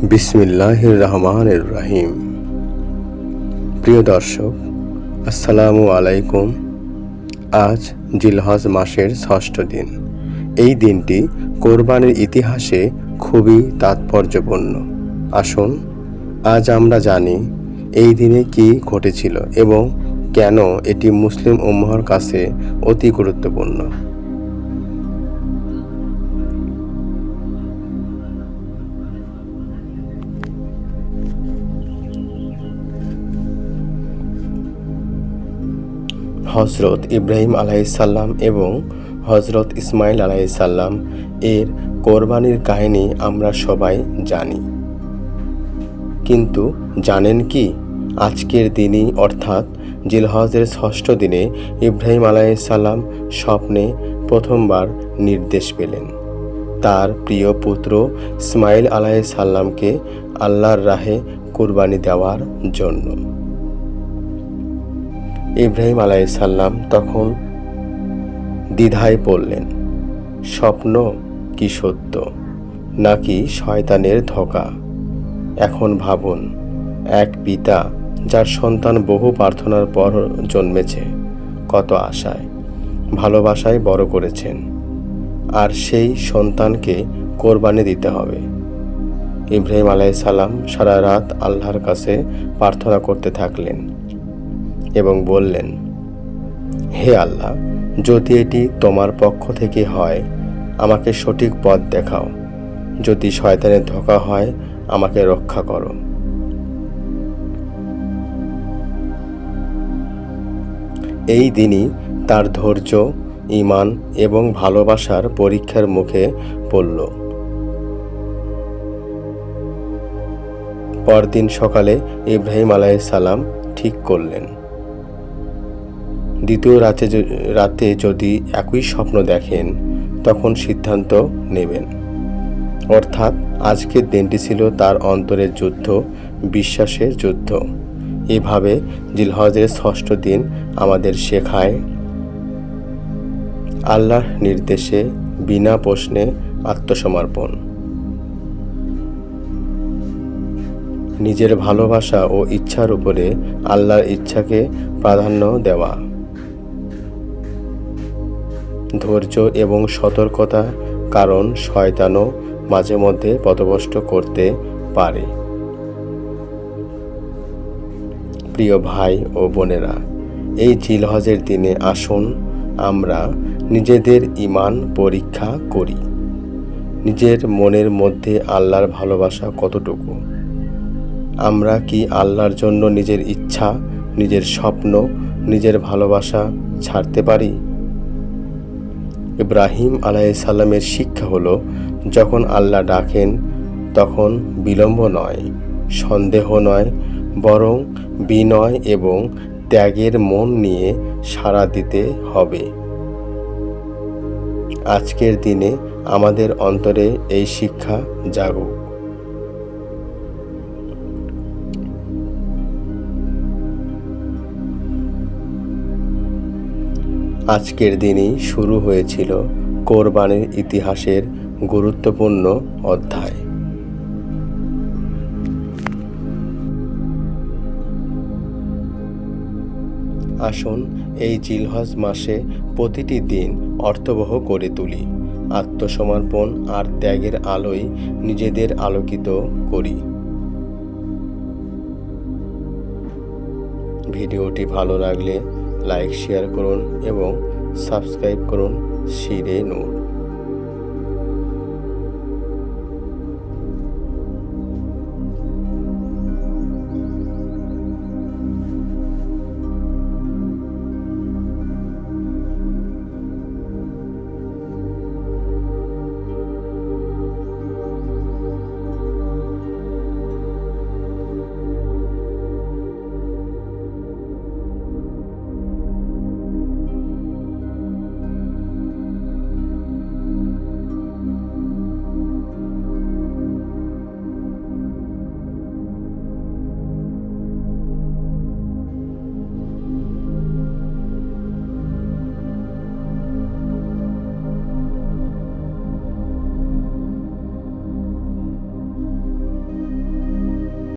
বিসমিল্লাহির রহমানির রহিম। প্রিয় দর্শক, আসসালামু আলাইকুম। আজ জিলহজ মাসের ৬ষ্ঠ দিন। এই দিনটি কোরবানির ইতিহাসে খুবই তাৎপর্যপূর্ণ। আসুন আজ আমরা জানি এই দিনে কি ঘটেছিল এবং কেন এটি মুসলিম উম্মাহর কাছে অতি গুরুত্বপূর্ণ। হজরত ইব্রাহিম আলাইহিসসালাম এবং হজরত ইসমাইল আলাইহিসসালাম এর কোরবানির কাহিনী আমরা সবাই জানি। কিন্তু জানেন কি, আজকের দিনই অর্থাৎ জিলহজের ৬ষ্ঠ দিনে ইব্রাহিম আলাইহিসসালাম স্বপ্নে প্রথমবার নির্দেশ পেলেন তার প্রিয় পুত্র ইসমাইল আলাইহিসসালামকে আল্লাহর রাহে কুরবানি দেওয়ার জন্য। ইব্রাহিম আলাইহিসসালাম তখন দ্বিধায় পড়লেন, স্বপ্ন কি সত্য নাকি শয়তানের ধোঁকা। এখন ভাবুন, এক পিতা যার সন্তান বহু প্রার্থনার পর জন্মেছে, কত আশায় ভালোবাসায় বড় করেছেন, আর সেই সন্তানকে কোরবানি দিতে হবে। ইব্রাহিম আলাইহিসসালাম সারা রাত আল্লাহর কাছে প্রার্থনা করতে থাকলেন এবং বললেন, হে আল্লাহ, যদি এটি তোমার পক্ষ থেকে হয় আমাকে সঠিক পথ দেখাও, যদি শয়তানের ধোঁকা হয় আমাকে রক্ষা করো। এই দিনই তার ধৈর্য, ঈমান এবং ভালোবাসার পরীক্ষার মুখে পড়ল। পরদিন সকালে ইব্রাহিম আলাইহিসসালাম ঠিক করলেন, দ্বিতীয় রাতে যদি একই স্বপ্ন দেখেন তখন সিদ্ধান্ত নেবেন। অর্থাৎ আজকের দিনটি ছিল তার অন্তরের যুদ্ধ, বিশ্বাসের যুদ্ধ। এভাবে জিলহজের ৬ষ্ঠ দিন আমাদের শেখায় আল্লাহর নির্দেশে বিনা প্রশ্নে আত্মসমর্পণ, নিজের ভালোবাসা ও ইচ্ছার উপরে আল্লাহর ইচ্ছাকে প্রাধান্য দেওয়া, ধৈর্য এবং সতর্কতা, কারণ শয়তানও মাঝে মধ্যে পথভ্রষ্ট করতে পারে। প্রিয় ভাই ও বোনেরা, এই জিলহজের দিনে আসুন আমরা নিজেদের ঈমান পরীক্ষা করি। নিজের মনের মধ্যে আল্লাহর ভালোবাসা কতটুকু? আমরা কি আল্লাহর জন্য নিজের ইচ্ছা, নিজের স্বপ্ন, নিজের ভালোবাসা ছাড়তে পারি? ইব্রাহিম আলাইহিসসালামের শিক্ষা হলো, যখন আল্লাহ ডাকেন তখন বিলম্ব নয়, সন্দেহ নয়, বরং বিনয় এবং ত্যাগের মন নিয়ে সাড়া দিতে হবে। আজকের দিনে আমাদের অন্তরে এই শিক্ষা জাগুক। আজকের দিনই শুরু হয়েছিল কোরবানির ইতিহাসের গুরুত্বপূর্ণ অধ্যায়। আসুন এই জিলহজ মাসে প্রতিটি দিন অর্থবহ করে তুলি, আত্মসমর্পণ আর ত্যাগের আলোয় নিজেদের আলোকিত করি। ভিডিওটি ভালো লাগলে লাইক, শেয়ার করুন এবং সাবস্ক্রাইব করুন শিরে নূর।